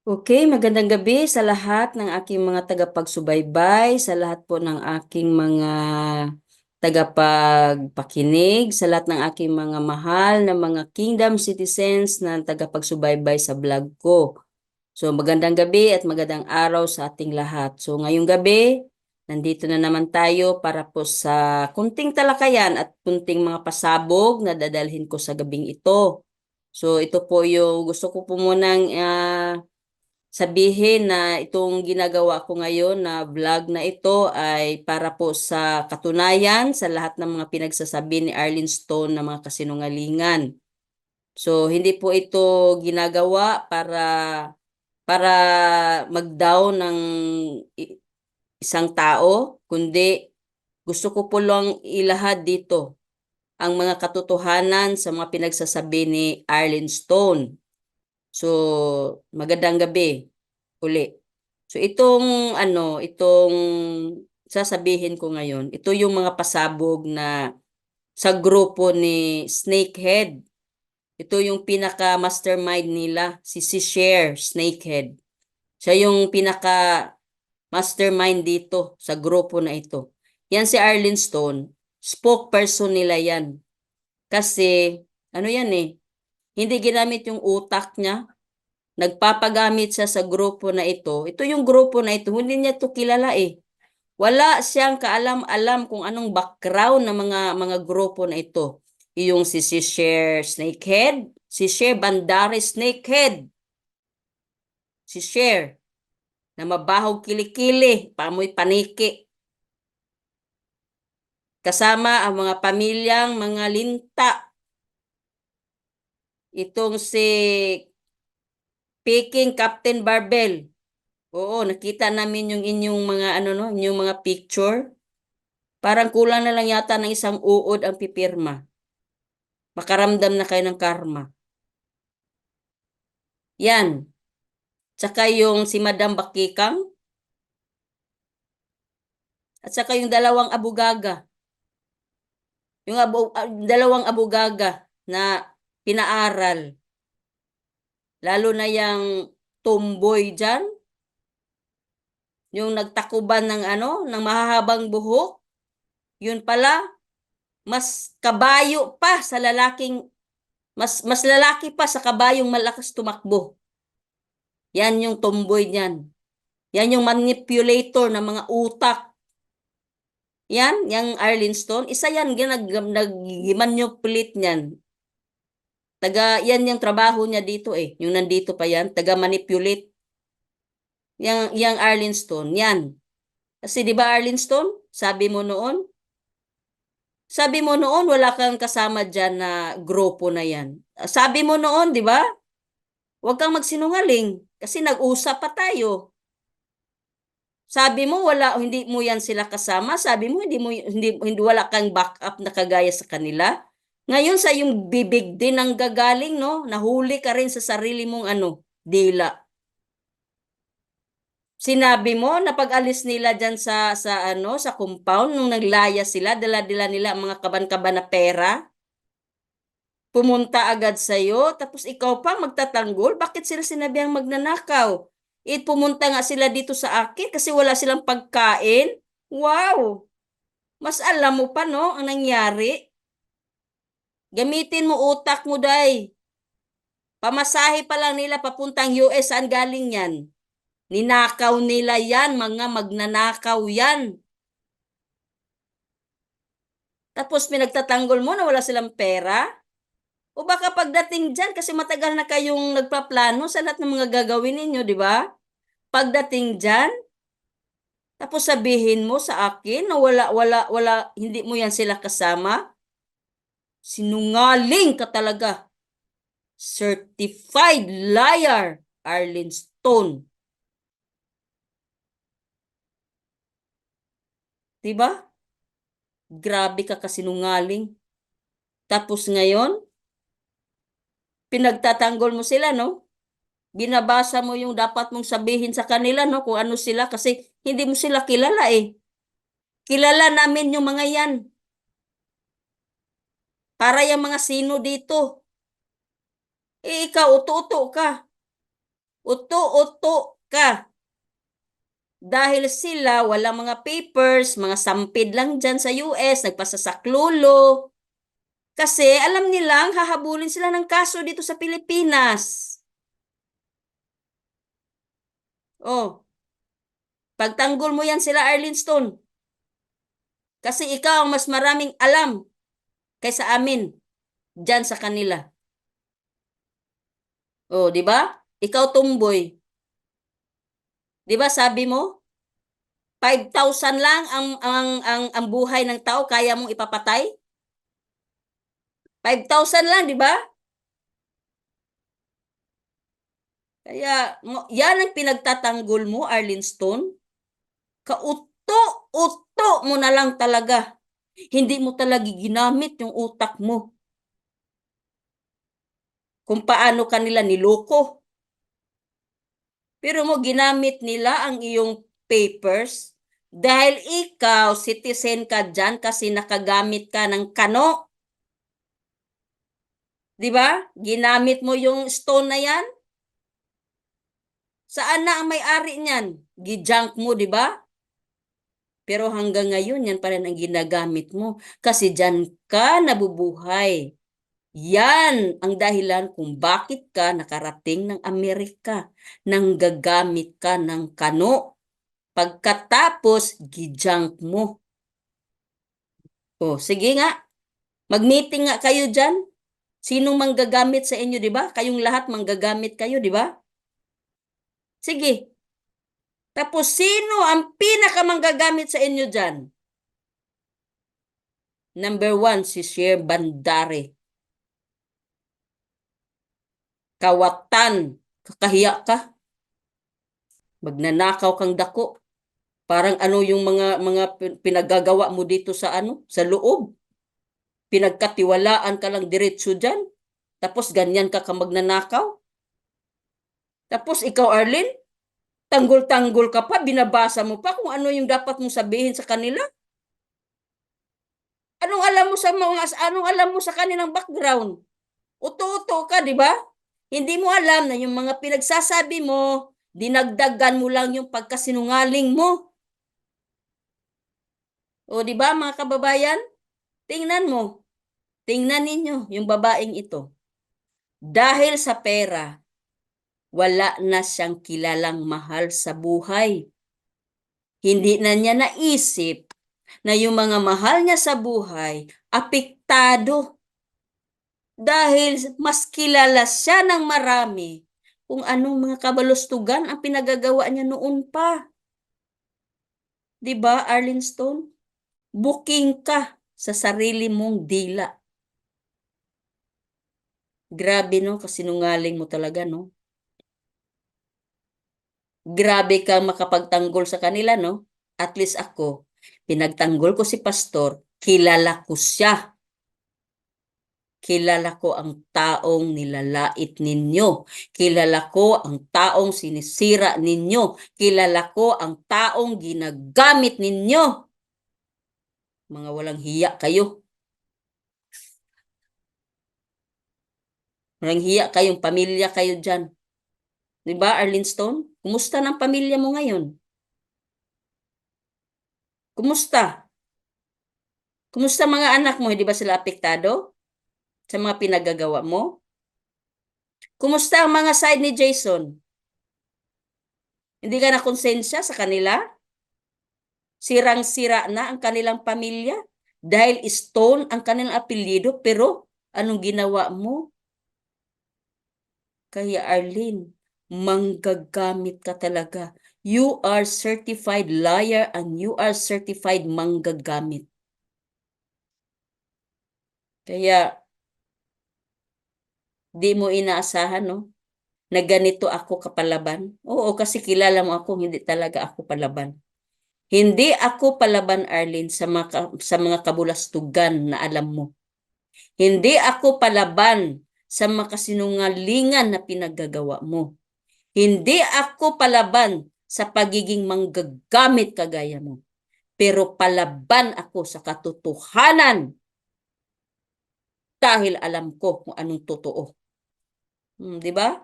Okay, magandang gabi sa lahat ng aking mga tagapagsubaybay, sa lahat po ng aking mga tagapagpakinig, sa lahat ng aking mga mahal na mga kingdom citizens na tagapagsubaybay sa vlog ko. So magandang gabi at magandang araw sa ating lahat. So ngayong gabi, nandito na naman tayo para po sa kunting talakayan at kunting mga pasabog na dadalhin ko sa gabing ito. So ito po yung gusto ko po munang sabihin na itong ginagawa ko ngayon na vlog na ito ay para po sa katunayan sa lahat ng mga pinagsasabi ni Arlene Stone na mga kasinungalingan. So hindi po ito ginagawa para mag-down ng isang tao, kundi gusto ko po lang ilahad dito ang mga katotohanan sa mga pinagsasabi ni Arlene Stone. So, magandang gabi uli. So, itong sasabihin ko ngayon, ito yung mga pasabog na sa grupo ni Snakehead. Ito yung pinaka-mastermind nila, si Cher Snakehead. Siya yung pinaka-mastermind dito sa grupo na ito. Yan si Arlene Stone, spokesperson nila yan. Kasi, ano yan eh, hindi ginamit yung utak niya. Nagpapagamit siya sa grupo na ito. Ito yung grupo na ito, hindi niya to kilala eh. Wala siyang kaalam-alam kung anong background ng mga grupo na ito. Yung si Cher Snakehead, si Cher Bandari Snakehead, si Cher na mabahog kilikili, pamoy paniki. Kasama ang mga pamilyang mga linta. Itong si Peking Captain Barbell. Oo, nakita namin yung inyong mga inyong mga picture. Parang kulang na lang yata ng isang uod ang pipirma. Makaramdam na kayo ng karma. Yan. Tsaka yung si Madam Bakikang at saka yung dalawang abugaga. Yung dalawang abugaga na pinaaral. Lalo na yung tomboy dyan. Yung nagtakuban ng mahahabang buhok. Yun pala, mas kabayo pa sa lalaking mas lalaki pa sa kabayong malakas tumakbo. Yan yung tomboy niyan. Yan yung manipulator ng mga utak. Yan, yung Arlene Stone. Isa yan, nag-manipulate niyan. Yan yung trabaho niya dito eh. Yung nandito pa yan, taga-manipulate. Yang Arlene Stone, yan. Kasi di ba Arlene Stone, sabi mo noon wala kang kasama dyan na grupo na yan. Sabi mo noon, di ba? Huwag kang magsinungaling kasi nag-usap pa tayo. Sabi mo hindi mo yan sila kasama. Sabi mo hindi wala kang backup na kagaya sa kanila. Ngayon sa yung bibig din ang gagaling, no? Nahuli ka rin sa sarili mong dila. Sinabi mo na pag-alis nila diyan sa compound nung naglaya sila, dala-dala nila ang mga kaban-kaban na pera. Pumunta agad sa'yo, tapos ikaw pa magtatanggol? Bakit sila sinabihang magnanakaw? Pumunta nga sila dito sa akin kasi wala silang pagkain. Wow! Mas alam mo pa, no, ang nangyari. Gamitin mo utak mo, day. Pamasahe pa lang nila papuntang US, saan galing yan? Ninakaw nila yan, mga magnanakaw yan. Tapos pinagtatanggol mo na wala silang pera? O baka pagdating dyan, kasi matagal na kayong nagpaplano sa lahat ng mga gagawin ninyo, di ba? Pagdating dyan, tapos sabihin mo sa akin na wala, hindi mo yan sila kasama. Sinungaling ka talaga. Certified liar, Arlene Stone. Diba? Grabe ka kasinungaling. Tapos ngayon, pinagtatanggol mo sila, no? Binabasa mo yung dapat mong sabihin sa kanila, no? Kung ano sila, kasi hindi mo sila kilala eh. Kilala namin yung mga yan. Para yung mga sino dito. Ikaw, uto-uto ka. Uto-uto ka. Dahil sila, walang mga papers, mga sampid lang dyan sa US, nagpasasaklulo. Kasi alam nilang hahabulin sila ng kaso dito sa Pilipinas. Oh, pagtanggol mo yan sila, Arlene Stone. Kasi ikaw ang mas maraming alam kaysa amin dyan sa kanila. Oh, di ba? Ikaw tumboy. Di ba sabi mo? 5,000 lang ang buhay ng tao kaya mong ipapatay? 5,000 lang, di ba? Kaya yan ang pinagtatanggol mo, Arlene Stone. Kauto-uto mo na lang talaga. Hindi mo talaga ginamit yung utak mo kung paano kanila niloko. Pero mo ginamit nila ang iyong papers dahil ikaw, citizen ka dyan kasi nakagamit ka ng kano. Di ba? Ginamit mo yung stone na yan. Saan na ang may-ari niyan? Gijunk mo, di ba? Pero hanggang ngayon, yan pa rin ang ginagamit mo. Kasi dyan ka nabubuhay. Yan ang dahilan kung bakit ka nakarating ng Amerika nang gagamit ka ng kano. Pagkatapos, gijunk mo. O, sige nga, mag-meeting nga kayo dyan. Sinong manggagamit sa inyo, di ba? Kayong lahat manggagamit kayo, di ba? Sige. Tapos, sino ang pinakamanggagamit sa inyo dyan? Number 1, si Sher Bandare. Kawatan. Kakahiya ka. Magnanakaw kang dako. Parang ano yung mga pinagagawa mo dito sa sa loob. Pinagkatiwalaan ka lang diretso diyan. Tapos ganyan ka magnanakaw. Tapos ikaw, Arlene, tanggol-tanggol ka pa, binabasa mo pa kung ano yung dapat mong sabihin sa kanila. Anong alam mo sa kanilang background? Uto-uto ka, di ba? Hindi mo alam na yung mga pinagsasabi mo, dinagdagan mo lang yung pagkasinungaling mo. O di ba mga kababayan? Tingnan mo. Tingnan ninyo yung babaeng ito. Dahil sa pera, wala na siyang kilalang mahal sa buhay. Hindi na niya naisip na yung mga mahal niya sa buhay, apektado. Dahil mas kilala siya ng marami kung anong mga kabalustugan ang pinagagawa niya noon pa. 'Di ba, Arlene Stone? Booking ka sa sarili mong dila. Grabe no, kasinungaling mo talaga no. Grabe kang makapagtanggol sa kanila no. At least ako, pinagtanggol ko si pastor, kilala ko siya. Kilala ko ang taong nilalait ninyo. Kilala ko ang taong sinisira ninyo. Kilala ko ang taong ginagamit ninyo. Mga walang hiya kayo. Walang hiya kayong pamilya kayo dyan. Diba, Arlene Stone? Kumusta ng pamilya mo ngayon? Kumusta? Kumusta mga anak mo? Hindi ba sila apektado sa mga pinagagawa mo? Kumusta ang mga side ni Jason? Hindi ka na konsensya sa kanila? Sirang-sira na ang kanilang pamilya dahil Stone ang kanilang apelyido, pero anong ginawa mo? Kaya Arlene, manggagamit ka talaga. You are certified liar and you are certified manggagamit. Kaya di mo inaasahan, no? Na ganito ako kapalaban. Oo, kasi kilala mo ako, hindi talaga ako palaban. Hindi ako palaban, Arlene, sa mga kabulastugan na alam mo. Hindi ako palaban sa makasinungalingan na pinaggagawa mo. Hindi ako palaban sa pagiging manggagamit kagaya mo. Pero palaban ako sa katotohanan dahil alam ko kung anong totoo. Di ba?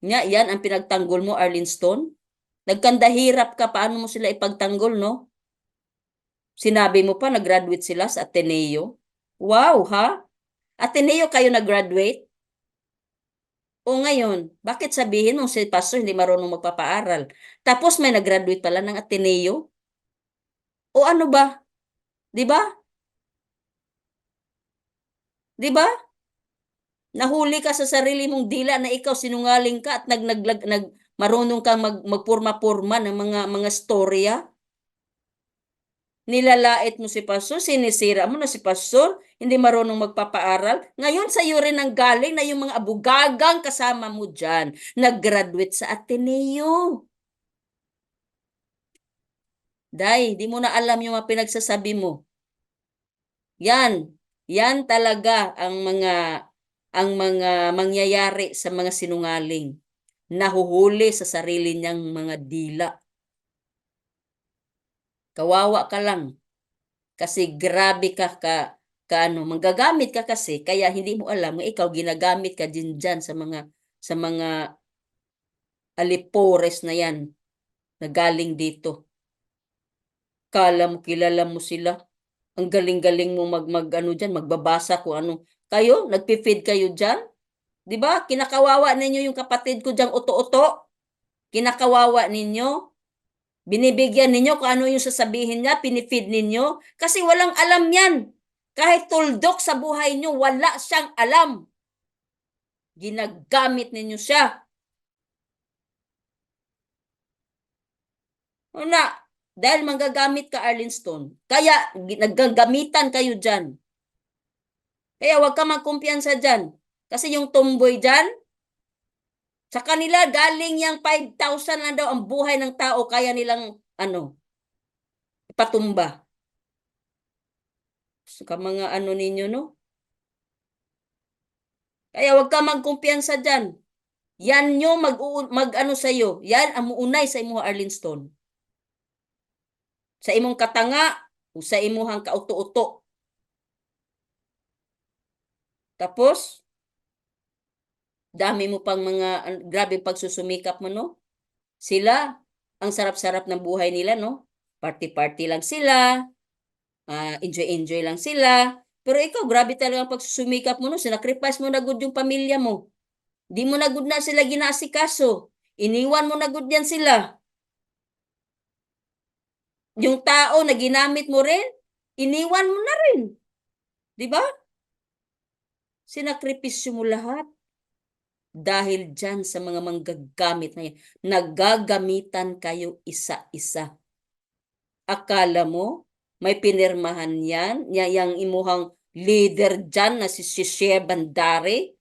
Nga, yan ang pinagtanggol mo, Arlene Stone. Nagkandahirap ka, paano mo sila ipagtanggol, no? Sinabi mo pa, nag-graduate sila sa Ateneo. Wow, ha? Ateneo kayo nag-graduate? O ngayon, bakit sabihin mo si pastor hindi marunong magpapaaral? Tapos may nag-graduate pala ng Ateneo? O ano ba? 'Di ba? 'Di ba? Nahuli ka sa sarili mong dila na ikaw sinungaling ka at marunong kang magpurma-purma ng mga storya. Nilalait mo si pastor, sinisira mo na si pastor, hindi marunong magpapaaral. Ngayon sa'yo rin ang galing na yung mga abugagang kasama mo dyan, nag-graduate sa Ateneo. Day, di mo na alam yung mga pinagsasabi mo. Yan, yan talaga ang mga mangyayari sa mga sinungaling. Nahuhuli sa sarili niyang mga dila. Kawawa ka lang kasi grabe ka ano, manggagamit ka kasi kaya hindi mo alam na ikaw ginagamit ka din dyan sa mga alipores na yan na galing dito. Kala mo kilala mo sila. Ang galing-galing mo ano diyan, magbabasa kung ano. Kayo, nagpi-feed kayo diyan? 'Di ba? Kinakawawa ninyo yung kapatid ko diyang uto-uto. Kinakawawa ninyo. Binibigyan ninyo kung ano yung sasabihin niya, pinifeed ninyo. Kasi walang alam yan. Kahit tuldok sa buhay niyo, wala siyang alam. Ginagamit ninyo siya. Una, dahil manggagamit ka, Arlene Stone. Kaya, naggagamitan kayo dyan. Kaya huwag ka magkumpiyansa dyan. Kasi yung tomboy dyan, sa kanila galing yung 5,000 lang daw ang buhay ng tao kaya nilang ano, ipatumba. Sa mga ano ninyo, no? Kaya huwag ka magkumpiyansa dyan. Yan nyo mag-ano sa'yo. Yan ang muunay sa imo, Arlene Stone. Sa imong katanga, o sa imuhang kauto-uto. Tapos, dami mo pang grabe pagsusumikap mo, no? Sila, ang sarap-sarap ng buhay nila, no? Party-party lang sila, enjoy-enjoy lang sila. Pero ikaw, grabe talaga ang pagsusumikap mo, no? Sinacrifice mo na good yung pamilya mo. Di mo na good na sila ginasikaso. Iniwan mo na good yan sila. Yung tao na ginamit mo rin, iniwan mo na rin. Di ba? Sinakripisyo mo lahat. Dahil dyan sa mga manggagamit na yan, naggagamitan kayo isa-isa. Akala mo, may pinirmahan yan, yang imuhang leader dyan na si Shea Bandari?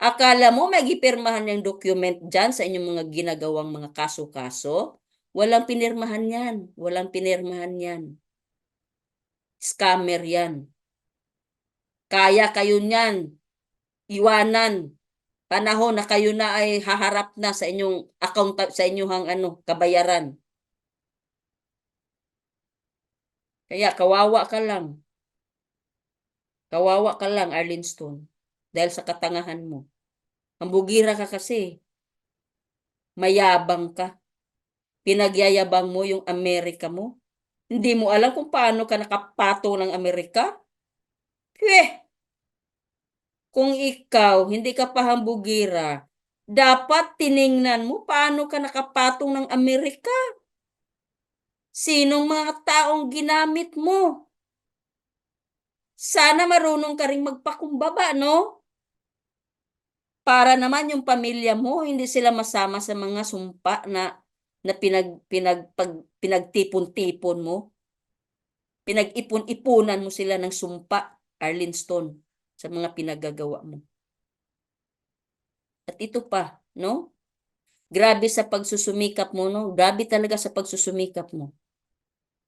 Akala mo may gipirmahan yung document dyan sa inyong mga ginagawang mga kaso-kaso? Walang pinirmahan yan. Walang pinirmahan yan. Scammer yan. Kaya kayo niyan. Iwanan. Panahon na kayo na ay haharap na sa inyong account, sa inyong kabayaran. Kaya kawawa ka lang. Kawawa ka lang, Arlene Stone. Dahil sa katangahan mo. Ang bugira ka kasi. Mayabang ka. Pinagyayabang mo yung Amerika mo. Hindi mo alam kung paano ka nakapato ng Amerika? Kung ikaw, hindi ka pa hambugira, dapat tiningnan mo paano ka nakapatong ng Amerika. Sinong mga taong ginamit mo? Sana marunong ka ring magpakumbaba, no? Para naman yung pamilya mo, hindi sila masama sa mga sumpa na pinagtipon-tipon mo. Pinag-ipon-ipunan mo sila ng sumpa, Arlene Stone, sa mga pinagagawa mo. At ito pa, no? Grabe sa pagsusumikap mo, no? Grabe talaga sa pagsusumikap mo.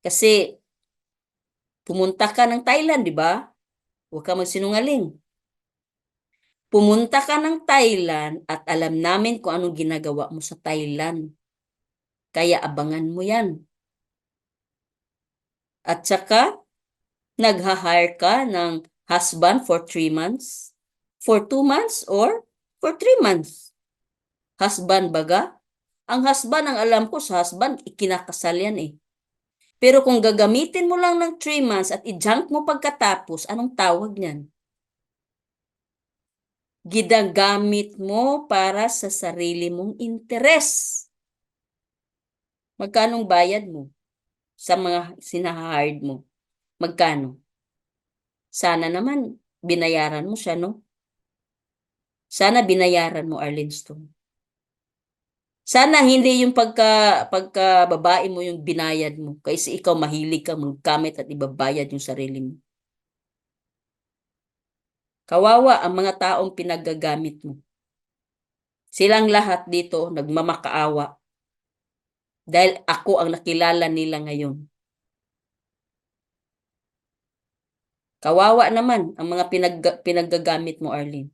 Kasi, pumunta ka ng Thailand, di ba? Huwag ka magsinungaling. Pumunta ka ng Thailand at alam namin kung anong ginagawa mo sa Thailand. Kaya abangan mo yan. At saka, nag-hire ka ng husband for 3 months, for 2 months, or for 3 months. Husband baga? Ang husband, ang alam ko sa husband, ikinakasal yan eh. Pero kung gagamitin mo lang ng 3 months at i-junk mo pagkatapos, anong tawag niyan? Ginagamit mo para sa sarili mong interes. Magkanong bayad mo sa mga sinahard mo? Magkano? Sana naman binayaran mo siya, no? Sana binayaran mo, Arlene Stone. Sana hindi yung pagka babae mo yung binayad mo. Kasi ikaw mahilig ka magkamit at ibabayad yung sarili mo. Kawawa ang mga taong pinaggagamit mo. Silang lahat dito nagmamakaawa. Dahil ako ang nakilala nila ngayon. Kawawa naman ang mga pinaggagamit mo, Arlene.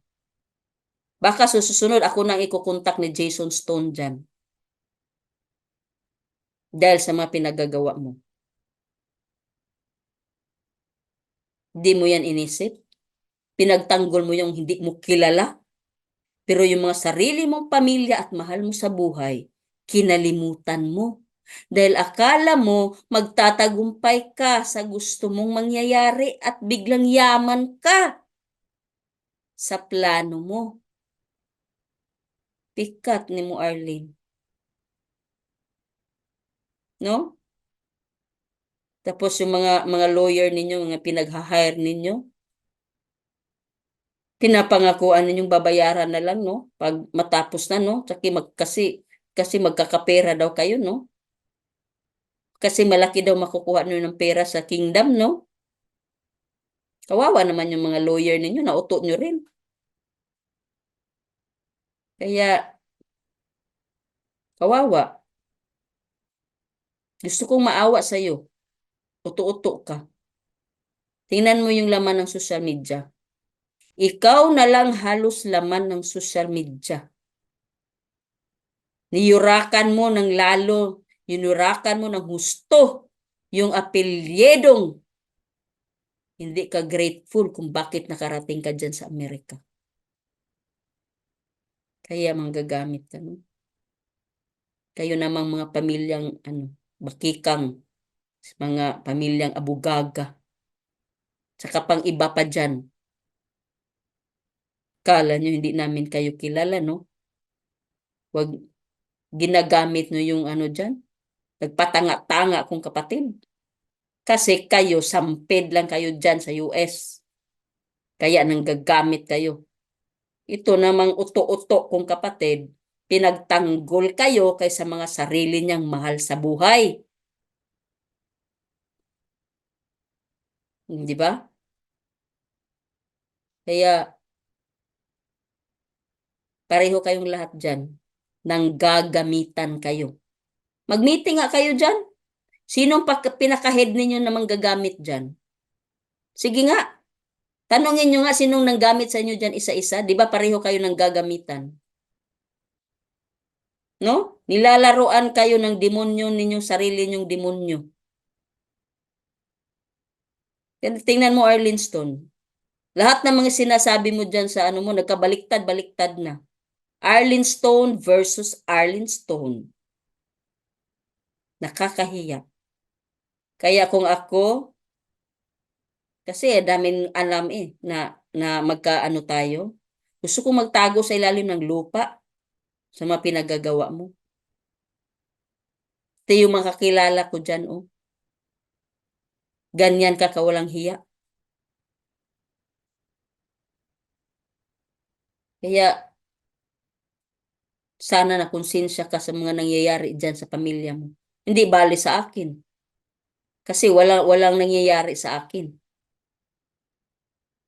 Baka susunod ako nang ikukontak ni Jason Stone dyan. Dahil sa mga pinagagawa mo. Hindi mo yan inisip. Pinagtanggol mo yung hindi mo kilala. Pero yung mga sarili mong pamilya at mahal mo sa buhay, kinalimutan mo. Dahil akala mo magtatagumpay ka sa gusto mong mangyayari at biglang yaman ka sa plano mo. Pikat ni mo, Arlene. No? Tapos yung mga lawyer ninyo, mga pinag-hire ninyo, pinapangakuan ninyong babayaran na lang, no? Pag matapos na, no? Kasi magkakapera daw kayo, no? Kasi malaki daw makukuha nyo ng pera sa kingdom, no? Kawawa naman yung mga lawyer ninyo, nauto nyo rin. Kaya, kawawa. Gusto kong maawa sa'yo. Uto-uto ka. Tingnan mo yung laman ng social media. Ikaw na lang halos laman ng social media. Niyurakan mo ng lalo, yunurakan mo ng husto yung apelyedong hindi ka grateful kung bakit nakarating ka dyan sa Amerika. Kaya manggagamit ka, no? Kayo namang mga pamilyang bakikang, mga pamilyang abugaga. Saka pang iba pa dyan. Kala nyo hindi namin kayo kilala, no? Wag ginagamit nyo yung dyan. Nagpatanga-tanga kong kapatid. Kasi kayo, sampid lang kayo dyan sa US. Kaya nanggagamit kayo. Ito namang uto-uto kong kapatid, pinagtanggol kayo kaysa mga sarili niyang mahal sa buhay. Di ba? Kaya, pareho kayong lahat dyan. Nanggagamitan kayo. Mag-meeting nga kayo dyan. Sinong pinaka-head ninyo na manggagamit dyan? Sige nga. Tanungin nyo nga sinong nanggamit sa inyo dyan isa-isa. Di ba pareho kayo nang gagamitan? No? Nilalaruan kayo ng demonyo ninyong sarili nyong demonyo. Tingnan mo, Arlene Stone. Lahat ng mga sinasabi mo dyan sa mo, nagkabaliktad-baliktad na. Arlene Stone versus Arlene Stone. Nakakahiya. Kaya kung ako, kasi daming alam na magkaano tayo. Gusto kong magtago sa ilalim ng lupa sa mga pinagagawa mo. Ito yung makakilala ko dyan, oh. Ganyan ka kawalang hiya. Kaya, sana na konsensya ka sa mga nangyayari dyan sa pamilya mo. Hindi bali sa akin. Kasi walang nangyayari sa akin.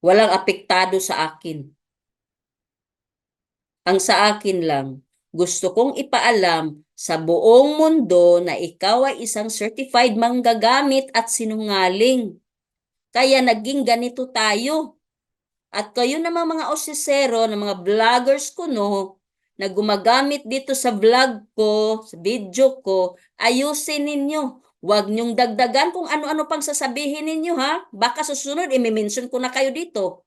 Walang apektado sa akin. Ang sa akin lang, gusto kong ipaalam sa buong mundo na ikaw ay isang certified manggagamit at sinungaling. Kaya naging ganito tayo. At kayo naman mga osisero, na mga vloggers ko, no, na gumagamit dito sa vlog ko, sa video ko, ayusin ninyo. Huwag nyong dagdagan kung ano-ano pang sasabihin ninyo, ha? Baka susunod, i-mention ko na kayo dito.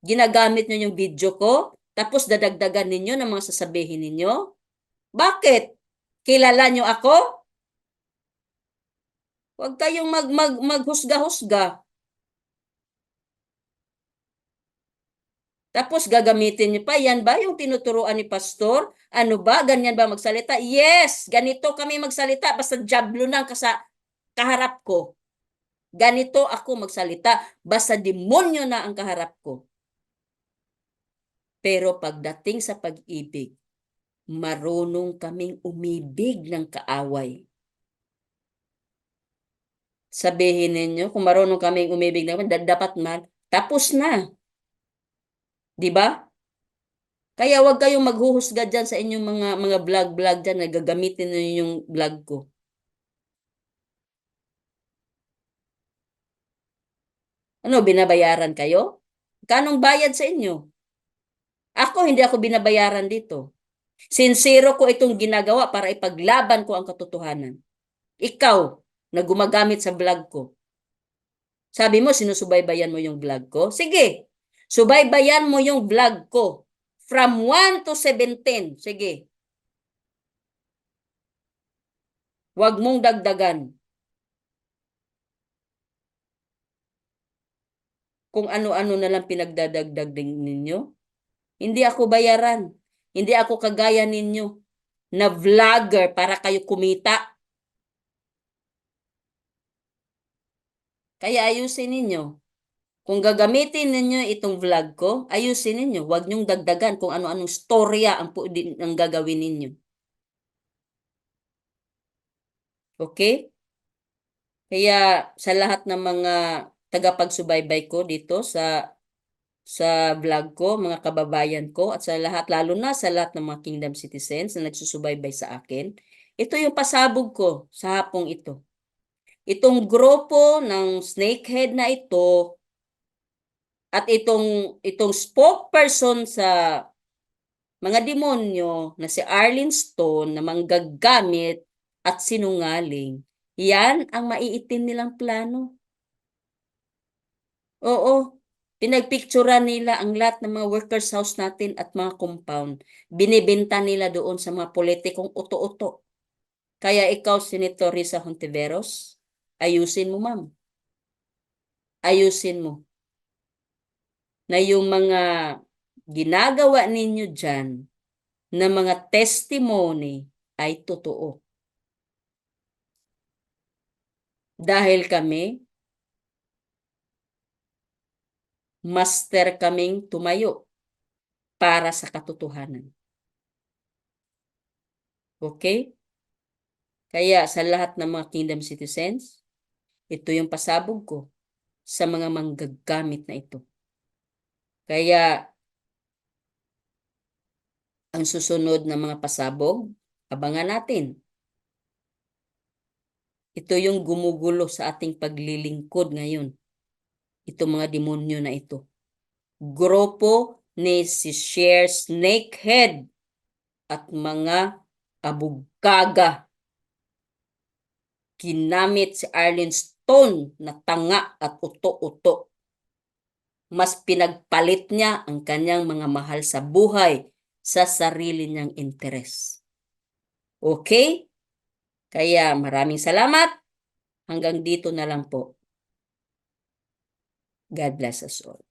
Ginagamit nyo yung video ko Tapos dadagdagan ninyo ng mga sasabihin ninyo? Bakit? Kilala nyo ako? Huwag kayong maghusga-husga. Tapos gagamitin niyo pa, yan ba yung tinuturuan ni pastor? Ano ba? Ganyan ba magsalita? Yes! Ganito kami magsalita basta jablo ng kaharap ko. Ganito ako magsalita basta demonyo na ang kaharap ko. Pero pagdating sa pag-ibig, marunong kaming umibig ng kaaway. Sabihin ninyo, kung marunong kaming umibig naman, dapat man, tapos na. Di ba? Kaya wag kayong maghuhusga dyan sa inyong mga vlog dyan na gagamitin ninyo yung vlog ko. Ano, binabayaran kayo? Kanong bayad sa inyo? Ako, hindi ako binabayaran dito. Sincero ko itong ginagawa para ipaglaban ko ang katotohanan. Ikaw, na gumagamit sa vlog ko. Sabi mo, sinusubaybayan mo yung vlog ko? Sige, subaybayan mo yung vlog ko. From 1 to 17. Sige. Huwag mong dagdagan. Kung ano-ano na lang pinagdadagdag ninyo. Hindi ako bayaran. Hindi ako kagaya ninyo na vlogger para kayo kumita. Kaya ayusin ninyo. Kung gagamitin ninyo itong vlog ko, ayusin ninyo. Huwag nyong dagdagan kung ano-anong storya ang gagawin ninyo. Okay? Kaya sa lahat ng mga tagapagsubaybay ko dito sa vlog ko, mga kababayan ko, at sa lahat, lalo na sa lahat ng mga Kingdom citizens na nagsusubaybay sa akin, ito yung pasabog ko sa hapong ito. Itong grupo ng snakehead na ito at itong spokesperson sa mga demonyo na si Arlene Stone na manggagamit at sinungaling, yan ang maiitim nilang plano. Oo, pinagpicturean nila ang lahat ng mga workers house natin at mga compound. Binibenta nila doon sa mga politikong uto-uto. Kaya ikaw, Senator Risa Hontiveros, ayusin mo, ma'am. Ayusin mo na yung mga ginagawa ninyo dyan na mga testimony ay totoo. Dahil kami, master kaming tumayo para sa katotohanan. Okay? Kaya sa lahat ng mga Kingdom citizens, ito yung pasabog ko sa mga manggagamit na ito. Kaya ang susunod na mga pasabog, abangan natin. Ito yung gumugulo sa ating paglilingkod ngayon. Ito mga demonyo na ito. Grupo ni si Share Snakehead at mga abugaga. Ginamit si Arlene Stone na tanga at uto-uto. Mas pinagpalit niya ang kanyang mga mahal sa buhay sa sarili niyang interes. Okay? Kaya maraming salamat. Hanggang dito na lang po. God bless us all.